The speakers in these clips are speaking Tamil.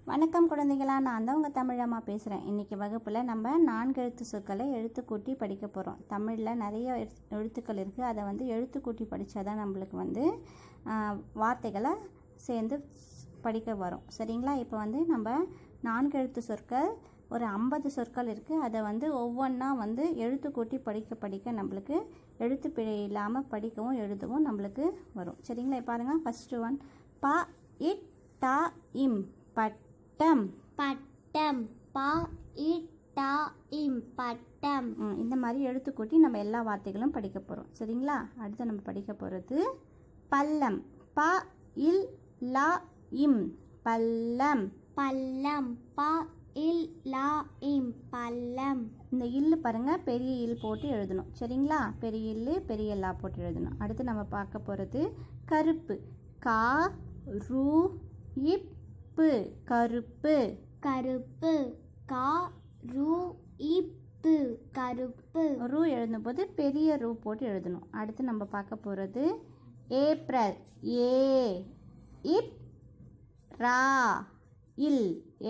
வணக்கம் குழந்தைகளா, நான் தான் உங்கள் தமிழம்மா பேசுகிறேன். இன்றைக்கி வகுப்பில் நம்ம 4 எழுத்து சொற்களை எழுத்துக்கூட்டி படிக்க போகிறோம். தமிழில் நிறைய எழுத்துக்கள் இருக்குது. அதை எழுத்துக்கூட்டி படித்தா தான் நம்மளுக்கு வார்த்தைகளை சேர்ந்து படிக்க வரும். சரிங்களா? இப்போ நம்ம 4 எழுத்து சொற்கள் ஒரு 50 சொற்கள் இருக்குது. அதை ஒவ்வொன்றா எழுத்துக்கூட்டி படிக்க நம்மளுக்கு எழுத்து பிழை இல்லாமல் படிக்கவும் எழுதவும் நம்மளுக்கு வரும். சரிங்களா? பாருங்கள். ஃபஸ்ட்டு ஒன் ப இட் ட இம் பட்டம். பட்டம். ப இட் ட இம் பட்டம். இந்த மாதிரி எழுத்துக்கூட்டி நம்ம எல்லா வார்த்தைகளும் படிக்க போகிறோம். சரிங்களா? அடுத்து நம்ம படிக்க போகிறது பள்ளம். ப இல் ல இம் பள்ளம். பள்ளம். ப இல் ல இம் பள்ளம். இந்த இல்லு பாருங்க, பெரிய இல் போட்டு எழுதணும். சரிங்களா? பெரிய இல்லு பெரிய லா போட்டு எழுதணும். அடுத்து நம்ம பார்க்க போகிறது கருப்பு. கா ரு இப்பு கருப்பு. கருப்பு. கா ரு இப்பு கருப்பு. ரூ எழுதும் போது பெரிய ரூ போட்டு எழுதணும். அடுத்து நம்ம பார்க்க போகிறது ஏப்ரல். ஏ இப் ரா இல்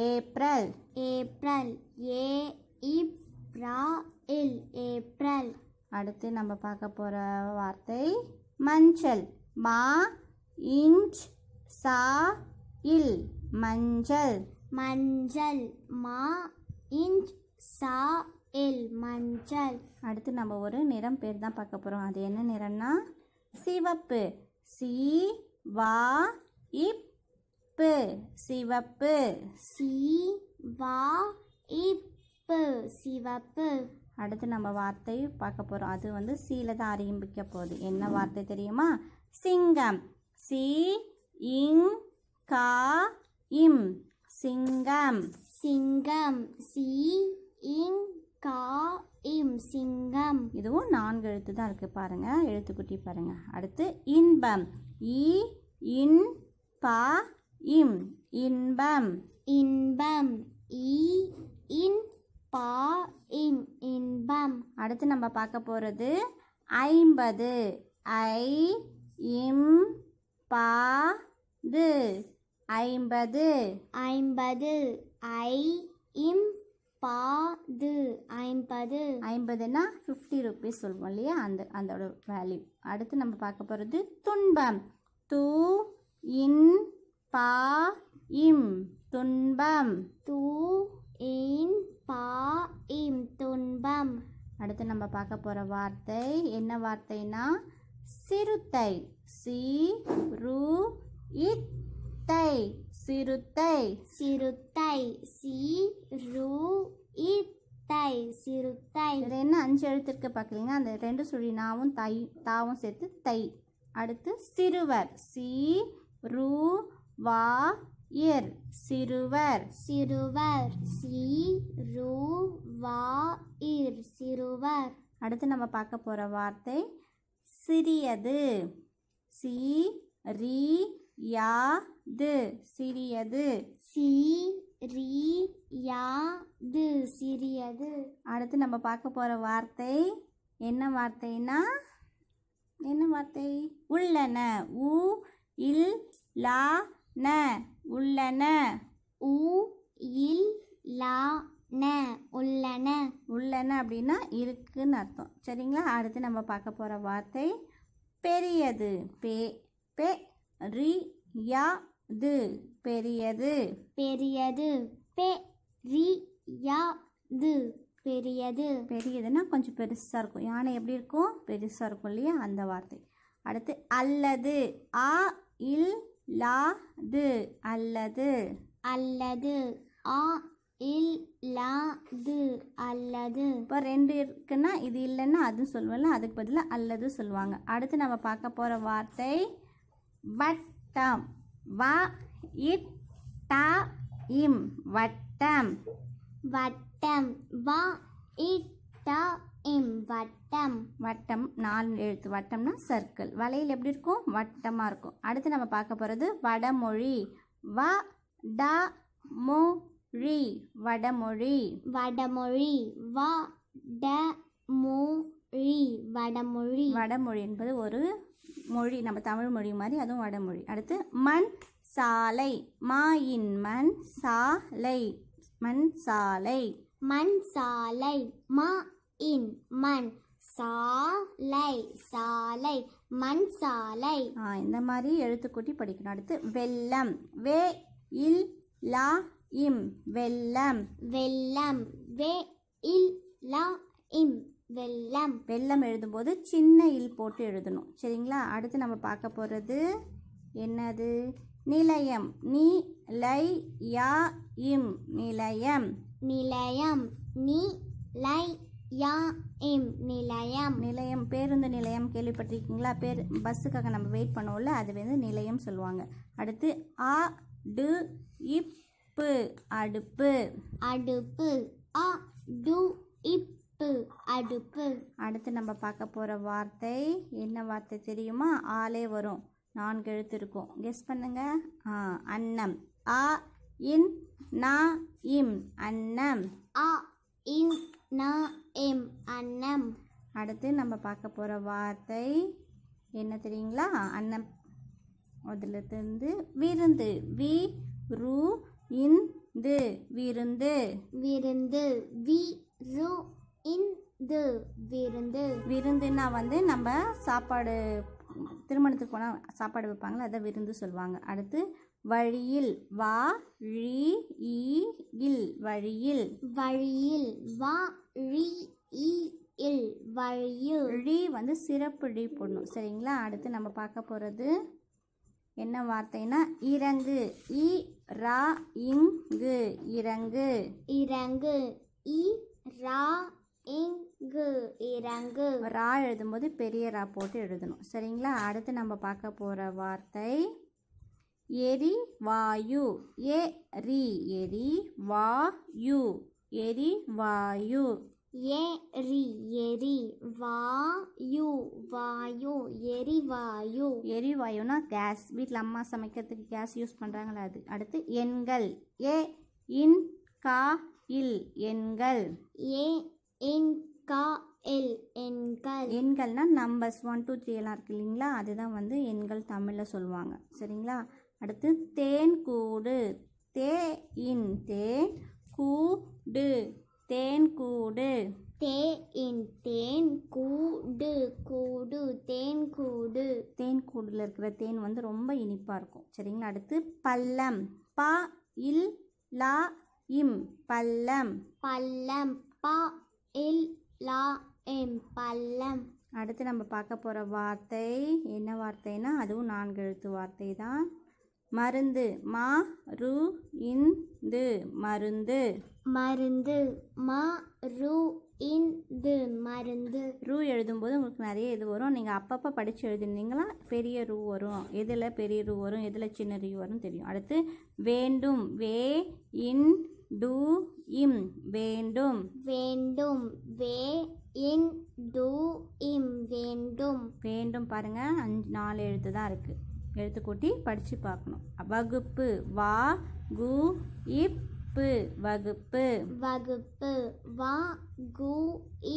ஏப்ரல். ஏப்ரல். ஏ இப் ரா இல் ஏப்ரல். அடுத்து நம்ம பார்க்க போகிற வார்த்தை மஞ்சள். மா இஞ்ச் சா இல் மஞ்சள். மஞ்சள். மா இஞ்ச் சா இல் மஞ்சள். அடுத்து நம்ம ஒரு நிறம் பேர் தான் பார்க்க போகிறோம். அது என்ன நிறம்னா சிவப்பு. சி வா இப்பு சிவப்பு. சி வா இப்பு சிவப்பு. அடுத்து நம்ம வார்த்தை பார்க்க போகிறோம். அது சீல தான் ஆரம்பிக்க போகுது. என்ன வார்த்தை தெரியுமா? சிங்கம். சி இங் கா இம் சிங்கம். சிங்கம். சி இங் கா இம் சிங்கம். இதுவும் 4 எழுத்து தான் இருக்குது. பாருங்கள், எழுத்துக்குட்டி பாருங்கள். அடுத்து இன்பம். இ இன் பா இம் இன்பம். இன்பம். இ இன் பா இம் இன்பம். அடுத்து நம்ம பார்க்க போகிறது 50. ஐ இம் பா து 50. 50. ஐ இம் பா து 50. 50னா 50 ருபீஸ் சொல்லுவோம் இல்லையா, அதோட வேல்யூ. அடுத்து நம்ம பார்க்க போகிறது துன்பம். து இன் பா இம் துன்பம். து இன் பா இம் துன்பம். அடுத்து நம்ம பார்க்க போகிற வார்த்தை என்ன வார்த்தைனா சிறுத்தை. சி ரு இத்தை சிறுத்தை. சிறுத்தை. சி ரு இத்தை சிறுத்தை. இதில் என்ன 5 எழுத்து இருக்கு பார்க்குறீங்க? அந்த 2 சுழி நாவும் தாவும் சேர்த்து தை. அடுத்து சிறுவர். சி ரு வா இர் சிறுவர். சிறுவர். சி ரு வா இர் சிறுவர். அடுத்து நம்ம பார்க்க போகிற வார்த்தை சிறியது. சி ரி யா து சிறியது. சி ரி யா து சிறியது. அடுத்து நம்ம பார்க்க போகிற வார்த்தை என்ன வார்த்தைனா என்ன வார்த்தை? உள்ளன. உ இல் லா ந உள்ளன. உ இல் லா ந உள்ளன. உள்ளன அப்படின்னா இருக்குன்னு அர்த்தம். சரிங்களா? அடுத்து நம்ம பார்க்க போகிற வார்த்தை பெரியது. பே பெ ரி யா து பெரியது. பெரியது. பெ ரி யா து பெரியது. பெரியதுன்னா கொஞ்சம் பெருசாக இருக்கும். யானை எப்படி இருக்கும்? பெருசாக இருக்கும் இல்லையா, அந்த வார்த்தை. அடுத்து அல்லது. ஆ இல் லா து அல்லது. அல்லது. ஆ இல் லா து அல்லது. இப்போ 2 இருக்குன்னா இது இல்லைன்னா அதுவும் சொல்லுவோம்ல, அதுக்கு பதிலாக அல்லது சொல்லுவாங்க. அடுத்து நம்ம பார்க்க போகிற வார்த்தை வட்டம். வ இட் ட இம் வட்டம். வட்டம். வ இட் ட இம் வட்டம். வட்டம் 4 எழுத்து. வட்டம்னா சர்க்கிள். வளையல் எப்படி இருக்கும்? வட்டமாக இருக்கும். அடுத்து நம்ம பார்க்க போகிறது வடமொழி. வ ட மொ ழி வடமொழி. வடமொழி. வ ட மொ ழி வடமொழி. வடமொழி என்பது ஒரு மொழி, நம்ம தமிழ் மொழி மாதிரி அதுவும் வடமொழி. அடுத்து மண் சாலை மா இன் மண் சாலை மண் சாலை மண் சாலை மா இன் மண் சாலை சாலை மண் சாலை இந்த மாதிரி எழுத்துக்கூட்டி படிக்கணும். அடுத்து வெள்ளம் வே இல் லா இம் வெள்ளம் வெள்ளம் வே இல் லா இம் வெள்ளம் வெள்ளம் எழுதும்போது சின்ன இல் போட்டு எழுதணும். சரிங்களா? அடுத்து நம்ம பார்க்க போகிறது என்னது? நிலையம் நீ லை யா இம் நிலையம் நிலையம் நீ லை யா இம் நிலையம் நிலையம் பேருந்து நிலையம் கேள்விப்பட்டிருக்கீங்களா? பஸ்ஸுக்காக நம்ம வெயிட் பண்ணுவோம்ல, அது வந்து நிலையம் சொல்லுவாங்க. அடுத்து ஆ டு இப்பு அடுப்பு அடுப்பு ஆ டு இப்பு அடுப்பு அடுத்து நம்ம பார்க்க போகிற வார்த்தை என்ன வார்த்தை தெரியுமா? ஆலே வரும், 4 எழுத்து இருக்கும். கெஸ் பண்ணுங்க. அன்னம் ஆ இன் நா இம் அன்னம் ஆ இன் நா இம் அன்னம் அடுத்து நம்ம பார்க்க போகிற வார்த்தை என்ன தெரியுங்களா? அன்னம் அதிலிருந்து விருந்து வி ரு இந்து விருந்து விருந்து வி ரு இந்து விருந்து விருந்துன்னா வந்து நம்ம சாப்பாடு திருமணத்துக்கு போனால் சாப்பாடு வைப்பாங்களா, அதை விருந்து சொல்லுவாங்க. அடுத்து வழியில் வா ழி இ இல் வழியில் வழியில் வா ழி இ இல் வழியில் ழி வந்து சிறப்பு ழி போடணும். சரிங்களா? அடுத்து நம்ம பார்க்க போகிறது என்ன வார்த்தைனா இறங்கு இ ரா இங்கு இறங்கு இறங்கு இ ரா இங்கு இறங்கு ரா எழுதும்போது பெரிய ரா போட்டு எழுதணும். சரிங்களா? அடுத்து நம்ம பார்க்க போகிற வார்த்தை எரி வாயு ஏ ரி எரி வாயு எரி வாயு எரி எரி வாயு வாயு எரிவாயு எரிவாயுனா கேஸ், வீட்டில் அம்மா சமைக்கிறதுக்கு கேஸ் யூஸ் பண்ணுறாங்களா அது. அடுத்து எண்கள் ஏ இன் கா இல் எண்கள் ஏ இன் கா இல் எண்கள் எண்கள்னா நம்பர்ஸ் 1 2 3 எல்லாம் இருக்கு இல்லைங்களா, அதுதான் வந்து எண்கள் தமிழில் சொல்லுவாங்க. சரிங்களா? அடுத்து தேன் கூடு தே இன் தேன் கூடு தேன் கூடு தே இன் தேன் கூடு கூடு தேன் கூடு தேன் கூடில் இருக்கிற தேன் வந்து ரொம்ப இனிப்பாக இருக்கும். சரிங்களா? அடுத்து பள்ளம் பா இல் லா இம் பள்ளம் பள்ளம் பா இல் லா இம் பள்ளம் அடுத்து நம்ம பார்க்க போகிற வார்த்தை என்ன வார்த்தைனா அதுவும் 4 எழுத்து வார்த்தை தான். மருந்து மா ரு இந்து மருந்து மருந்து மா ரு இந்து மருந்து ரூ எழுதும்போது உங்களுக்கு நிறைய இது வரும். நீங்கள் அப்பப்போ படித்து எழுதுனீங்களா பெரிய ரூ வரும், எதில் பெரிய ரூ வரும், எதில் சின்ன ரூ வரும் தெரியும். அடுத்து வேண்டும் வே இன் டு இம் வேண்டும் வேண்டும் வே இன் டு இம் வேண்டும் வேண்டும் பாருங்கள் 4 எழுத்து தான் இருக்குது. எழுத்து கூட்டி படித்து பார்க்கணும். வகுப்பு வா கு இப்பு வகுப்பு வகுப்பு வா கு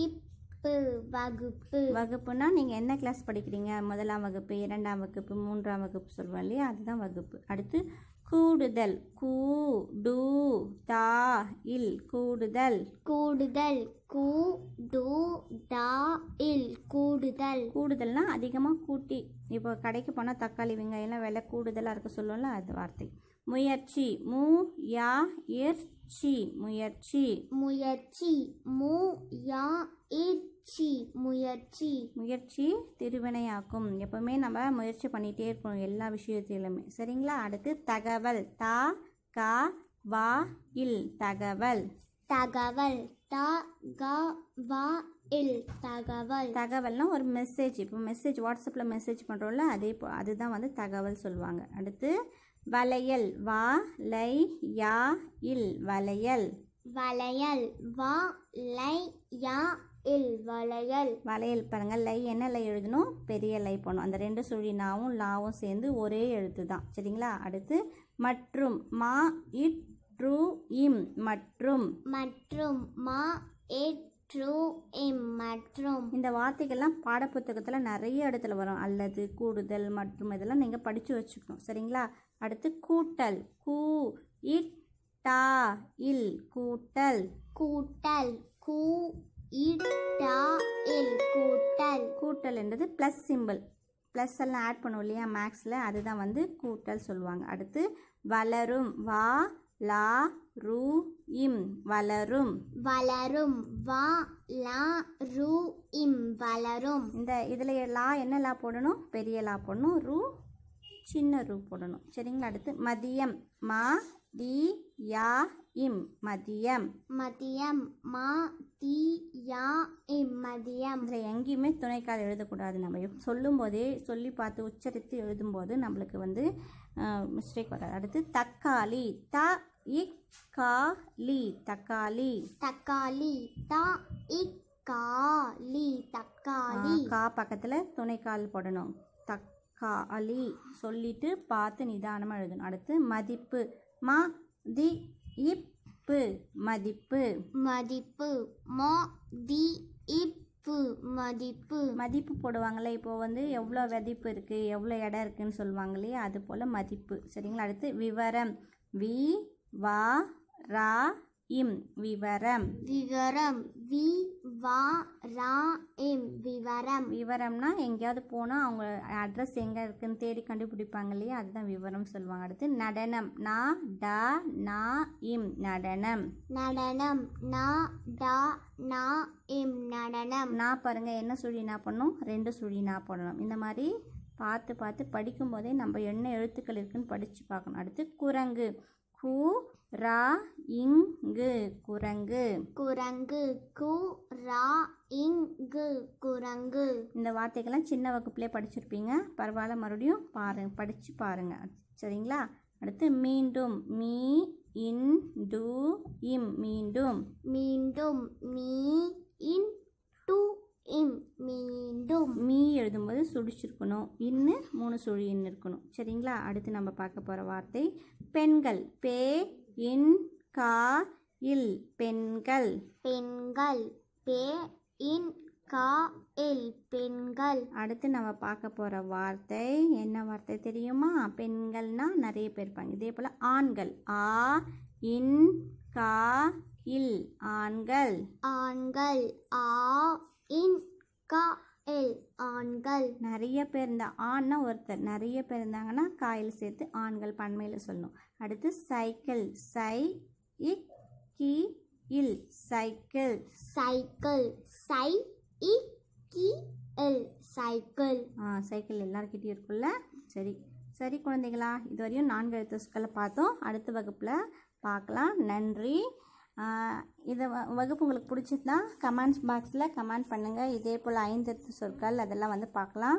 இப்பு வகுப்பு வகுப்புனா நீங்கள் என்ன கிளாஸ் படிக்கிறீங்க? 1ஆம் வகுப்பு 2ஆம் வகுப்பு 3ஆம் வகுப்பு சொல்லுவோம் இல்லையா, அதுதான் வகுப்பு. அடுத்து கூடுதல் கூ டு தா இல் கூடுதல் கூடுதல் கூ டு தா இல் கூடுதல் கூடுதல்னா அதிகமாக கூட்டி, இப்போ கடைக்கு போனால் தக்காளி வெங்காயம்லாம் விலை கூடுதலாக இருக்க சொல்லுவோம்ல, அது வார்த்தை. முயற்சி மு யா இர்ச்சி முயற்சி முயற்சி மு யா இர்ச்சி முயற்சி முயற்சி திருவினையாக்கும். எப்பவுமே நம்ம முயற்சி பண்ணிகிட்டே இருக்கணும் எல்லா விஷயத்திலுமே. சரிங்களா? அடுத்து தகவல் தா கா வா இல் தகவல் தகவல் தா கா வா இல் தகவல் தகவல்னா ஒரு மெசேஜ். இப்போ மெசேஜ் வாட்ஸ்அப்பில் மெசேஜ் பண்ணுறோம்ல, அதுதான் வந்து தகவல் சொல்லுவாங்க. அடுத்து வளையல் வா லை யா இல் வளையல் வளையல் வா லை யா இல் வளையல் வளையல் பாருங்கள், லை என்ன லை எழுதணும்? பெரிய லை போடணும். அந்த 2 சுழி நாவும் லாவும் சேர்ந்து ஒரே எழுத்து தான். சரிங்களா? அடுத்து மற்றும் மா இட் ட்ரூ இம் மற்றும் மற்றும் மா இட் ட்ரூ இம் மற்றும் இந்த வார்த்தைகள்லாம் பாடப்புத்தகத்தில் நிறைய இடத்துல வரும். அல்லது கூடுதல் மற்றும் இதெல்லாம் நீங்கள் படித்து வச்சுக்கணும். சரிங்களா? அடுத்து கூட்டல் கூ இட் டா இல் கூட்டல் கூட்டல் கூ இட் டா இல் கூட்டல் கூட்டல் என்றது ப்ளஸ் சிம்பிள் ப்ளஸ் எல்லாம் ஆட் பண்ணுவோம் இல்லையா மேக்ஸில் அதுதான் வந்து கூட்டல் சொல்லுவாங்க. அடுத்து வளரும் வா லா ரு இம் வளரும் வளரும் வா லா ரு இம் வளரும். இந்த இதில் லா என்ன லா போடணும் பெரிய லா போடணும் ரூ சின்ன ரூ போடணும் சரிங்களா. அடுத்து மதியம் மா தி யா இம் மதியம் மதியம் மா தி யா இம் மதியம். இதில் எங்கேயுமே துணைக்கால் எழுதக்கூடாது. நம்ம சொல்லும் போதே சொல்லி பார்த்து உச்சரித்து எழுதும்போது நம்மளுக்கு வந்து மிஸ்டேக் வராது. அடுத்து தக்காளி த இக் கா லி தக்காளி தக்காளி த இக் கா லி தக்காளி. கா பக்கத்தில் துணைக்கால் போடணும் தக்காளி சொல்லிட்டு பார்த்து நிதானமாக எழுதணும். அடுத்து மதிப்பு மா தி இப்பு மதிப்பு மதிப்பு மா தி இப்பு மதிப்பு. மதிப்பு போடுவாங்களே இப்போ வந்து எவ்வளோ மதிப்பு இருக்குது எவ்வளோ இடம் இருக்குதுன்னு சொல்லுவாங்க இல்லையா அது போல் மதிப்பு சரிங்களா. அடுத்து விவரம் வி வா ரா இம் விவரம் விவரம் வி வா ரா இம் விவரம். விவரம்னா எங்கேயாவது போனால் அவங்க அட்ரஸ் எங்கே இருக்குன்னு தேடி கண்டுபிடிப்பாங்க இல்லையா அதுதான் விவரம் சொல்லுவாங்க. அடுத்து நடனம் நா டா நா இம் நடனம் நடனம் நா டா நா இம் நடனம். நான் பாருங்கள் என்ன சுழி நான் பண்ணணும் 2 சுழி நான் போடணும். இந்த மாதிரி பார்த்து பார்த்து படிக்கும்போதே நம்ம என்ன எழுத்துக்கள் இருக்குன்னு படித்து பார்க்கணும். அடுத்து குரங்கு கு ரா இங்கு குரங்கு குரங்கு கு ரா இங்கு குரங்கு. இந்த வார்த்தைகள்லாம் சின்ன வகுப்புலேயே படிச்சிருப்பீங்க பரவாயில்ல மறுபடியும் படித்து பாருங்கள் சரிங்களா. அடுத்து மீண்டும் மீ இன் டு இம் மீண்டும் மீண்டும் மீ இன் டு இம் மீண்டும். மீ எழுதும்போது சுழிச்சிருக்கணும் இன்னு 3 சுழி இன்னு இருக்கணும் சரிங்களா. அடுத்து நம்ம பார்க்க போகிற வார்த்தை பெண்கள் பே இன் கா இல் பெண்கள் பெண்கள் பே இன் கா இல் பெண்கள். அடுத்து நம்ம பார்க்க போகிற வார்த்தை என்ன வார்த்தை தெரியுமா பெண்கள்னா நிறைய பேர் இருப்பாங்க. இதே போல் ஆண்கள் ஆ இன் கா இல் ஆண்கள் ஆண்கள் ஆ இன் கா இல் ஆண்கள். நிறைய பேர் இந்த ஆண்னா ஒருத்தர் நிறைய பேர் இருந்தாங்கன்னா காயில் சேர்த்து ஆண்கள் பன்மையில் சொல்லணும். அடுத்து சைக்கிள் சை இக் கி இல் சைக்கிள் சைக்கிள் சை இக் கி இல் சைக்கிள். சைக்கிள் எல்லாருக்கிட்டையும் இருக்குல்ல சரி சரி குழந்தைகளா இதுவரையும் 4 எழுத்து சொற்களை பார்த்தோம். அடுத்த வகுப்பில் பார்க்கலாம். நன்றி. இதை வகுப்பு உங்களுக்கு பிடிச்சிருந்தா கமெண்ட்ஸ் பாக்ஸில் கமெண்ட் பண்ணுங்கள். இதே போல் 5 எழுத்து சொற்கள் அதெல்லாம் வந்து பார்க்கலாம்.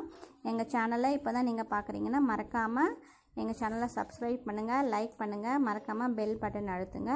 எங்கள் சேனலை இப்போ தான் நீங்கள் பார்க்குறீங்கன்னா மறக்காமல் எங்கள் சேனலை சப்ஸ்கிரைப் பண்ணுங்கள் லைக் பண்ணுங்கள் மறக்காமல் பெல் பட்டன் அழுத்துங்க.